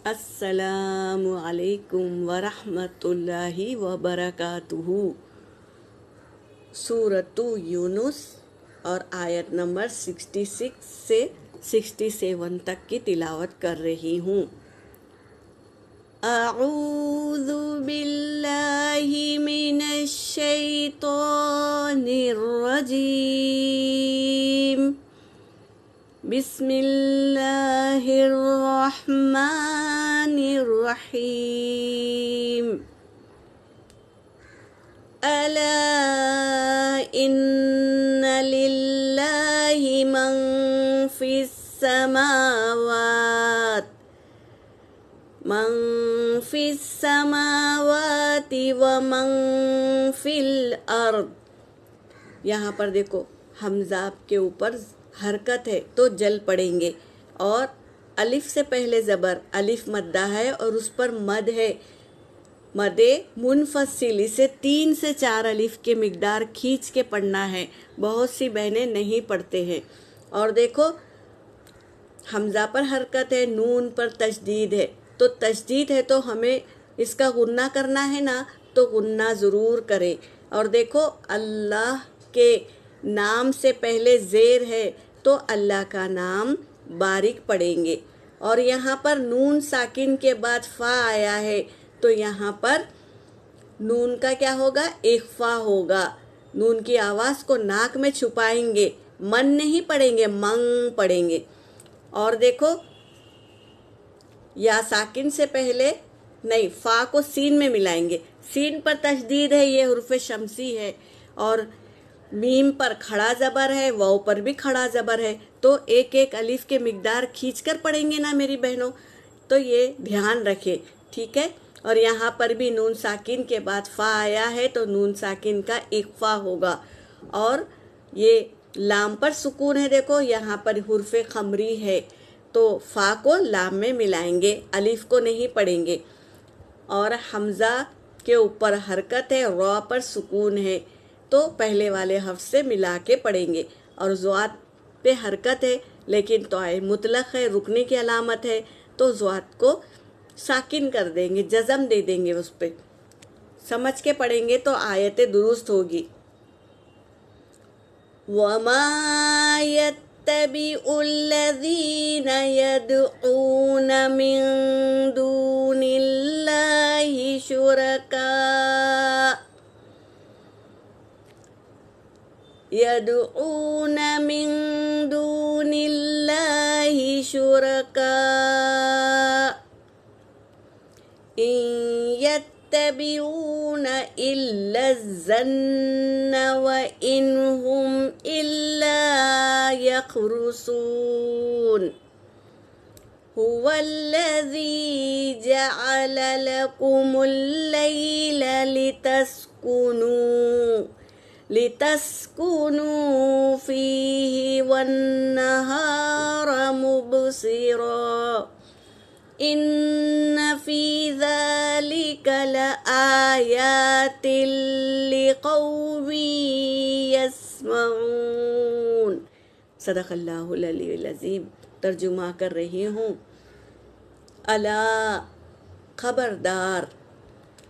अस्सलामु अलैकुम वरहमतुल्लाहि वबरकातुहू। सूरतु यूनुस और आयत नंबर 66 से 67 तक की तिलावत कर रही हूँ। अऊज़ु बिल्लाहि मिनश शैतानिर रजीम। बिस्मिल्लाहिर्रहमानिर्रहीम। अला इन्ना लिल्लाहि मन फिस समावाति व मन फिल अर्द। यहाँ पर देखो हमज़ा के ऊपर हरकत है तो जल पड़ेंगे, और अलिफ से पहले ज़बर अलिफ मद्दा है और उस पर मद है, मदे मुनफसिल। इसे 3 से 4 अलिफ के मिकदार खींच के पढ़ना है। बहुत सी बहनें नहीं पढ़ते हैं। और देखो हमज़ा पर हरकत है, नून पर तशदीद है, तो तशदीद है तो हमें इसका गुन्ना करना है ना, तो गुन्ना ज़रूर करें। और देखो अल्लाह के नाम से पहले ज़ेर है तो अल्लाह का नाम बारीक पढ़ेंगे। और यहाँ पर नून साकिन के बाद फ़ा आया है तो यहाँ पर नून का क्या होगा, इख्फा होगा। नून की आवाज़ को नाक में छुपाएंगे, मन नहीं पढ़ेंगे, मंग पढ़ेंगे। और देखो या साकिन से पहले नहीं, फ़ा को सीन में मिलाएंगे। सीन पर तशदीद है, ये हुर्फ़े शमसी है। और मीम पर खड़ा ज़बर है, वाव पर भी खड़ा ज़बर है, तो एक एक अलिफ के मिकदार खींचकर पढ़ेंगे ना मेरी बहनों, तो ये ध्यान रखें, ठीक है। और यहाँ पर भी नून साकिन के बाद फ़ा आया है तो नून साकिन का इख्फा होगा। और ये लाम पर सुकून है, देखो यहाँ पर हुर्फ़े खमरी है तो फ़ा को लाम में मिलाएंगे, अलिफ को नहीं पढ़ेंगे। और हमज़ा के ऊपर हरकत है, रॉ पर सुकून है तो पहले वाले हर्फ से मिला के पढ़ेंगे। और ज़ुआत पे हरकत है लेकिन तो मुतलक है, रुकने की अलामत है, तो ज़ुआत को साकिन कर देंगे, जज़म दे देंगे उस पर। समझ के पढ़ेंगे तो आयतें दुरुस्त होगी। वमा यत्तबिउल्लज़ीना यदऊना मिन दूनिल्लाहि शुरका यदऊना मिन दूनिल्लाहि शुरका इन यत्तबिऊना इल्ला ज़न्न व इनहुम इल्ला यख़रुसून। हुवल्लज़ी जअल लकुमुल लैला लितस्कुनू फीही वन्नहारा मुबसिरा इन्न फी ज़ालिका लआयातिल लिक़ौमिन यस्मऊन। सदक़ल्लाहुल अलीयुल अज़ीम। तर्जुमा कर रही हूँ। अला खबरदार,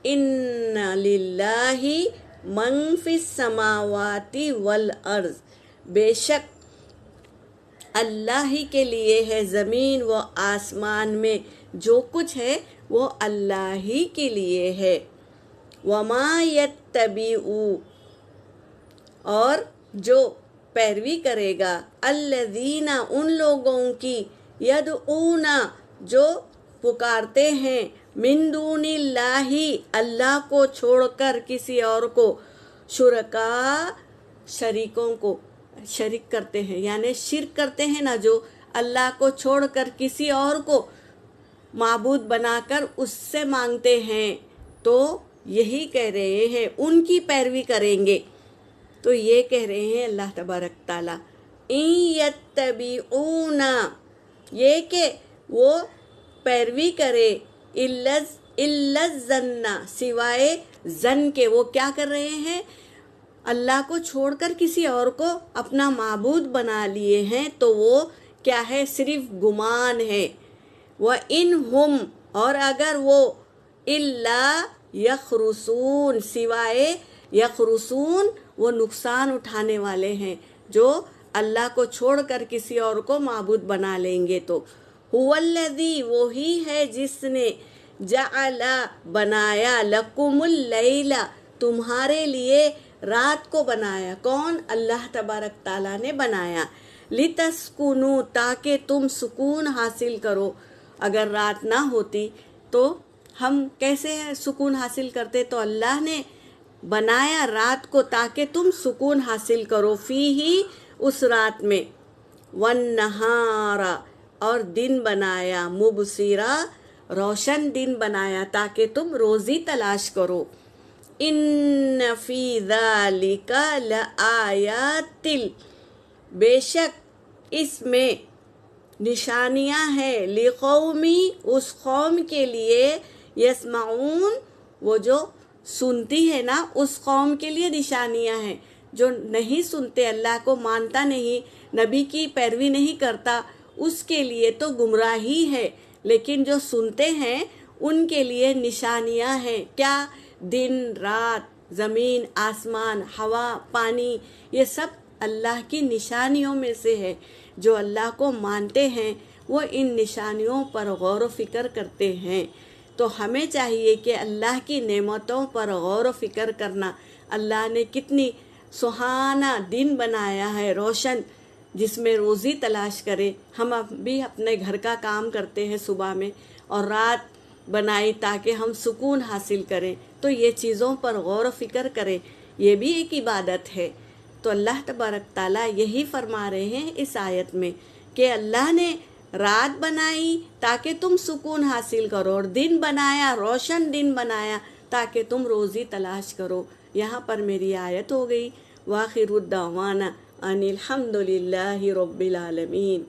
इन्ना लिल्लाहि मन फिस समावाति वल अर्ज़, बेशक अल्लाह ही के लिए है ज़मीन व आसमान में जो कुछ है वो अल्लाह ही के लिए है। वमा यत्तबिउ, और जो पैरवी करेगा, अल्लज़ीना उन लोगों की, यदऊना जो पुकारते हैं, मिन दूनिल्लाहि अल्लाह को छोड़कर किसी और को, शुरका शरीकों को शरीक करते हैं, यानी शिर्क करते हैं ना, जो अल्लाह को छोड़कर किसी और को माबूद बनाकर उससे मांगते हैं, तो यही कह रहे हैं उनकी पैरवी करेंगे। तो ये कह रहे हैं अल्लाह तबारक ताला, इन यत्तबिऊना, ये कि वो पैरवी करे, इल्ला ज़न्ना, सिवाय जन के। वो क्या कर रहे हैं, अल्लाह को छोड़कर किसी और को अपना माबूद बना लिए हैं, तो वो क्या है, सिर्फ गुमान है। व इन हम, और अगर वो इल्ला यखरुसून, सिवाय यखरुसून, वो नुकसान उठाने वाले हैं जो अल्लाह को छोड़कर किसी और को माबूद बना लेंगे। तो हुवल्लज़ी, वो ही है जिसने जअला, बनाया, लकुमुल लैला, तुम्हारे लिए रात को बनाया। कौन? अल्लाह तबारक ताला ने बनाया। लितस्कुनु, ताकि तुम सुकून हासिल करो। अगर रात ना होती तो हम कैसे सुकून हासिल करते? तो अल्लाह ने बनाया रात को ताकि तुम सुकून हासिल करो। फी ही, उस रात में, वन नहारा, और दिन बनाया, मुबसिरा, रोशन दिन बनाया ताकि तुम रोज़ी तलाश करो। इन्न फी ज़ालिका लआयातिल, बेशक इसमें निशानियां हैं, लिकौमी, उस कौम के लिए, यस्माऊन, वो जो सुनती है ना, उस कौम के लिए निशानियां हैं। जो नहीं सुनते, अल्लाह को मानता नहीं, नबी की पैरवी नहीं करता, उसके लिए तो गुमराही है। लेकिन जो सुनते हैं उनके लिए निशानियां हैं। क्या? दिन रात, ज़मीन आसमान, हवा पानी, ये सब अल्लाह की निशानियों में से है। जो अल्लाह को मानते हैं वो इन निशानियों पर गौर व फिक्र करते हैं। तो हमें चाहिए कि अल्लाह की नेमतों पर गौर व फिक्र करना। अल्लाह ने कितनी सुहाना दिन बनाया है, रोशन, जिसमें रोज़ी तलाश करें। हम भी अपने घर का काम करते हैं सुबह में, और रात बनाई ताकि हम सुकून हासिल करें। तो ये चीज़ों पर गौर व फिक्र करें, ये भी एक इबादत है। तो अल्लाह तबारक ताला यही फरमा रहे हैं इस आयत में कि अल्लाह ने रात बनाई ताकि तुम सुकून हासिल करो, और दिन बनाया, रोशन दिन बनाया ताकि तुम रोज़ी तलाश करो। यहाँ पर मेरी आयत हो गई। वाखिरुद्दावाना अनिल हम्दुलिल्लाहि रब्बिल आलमीन।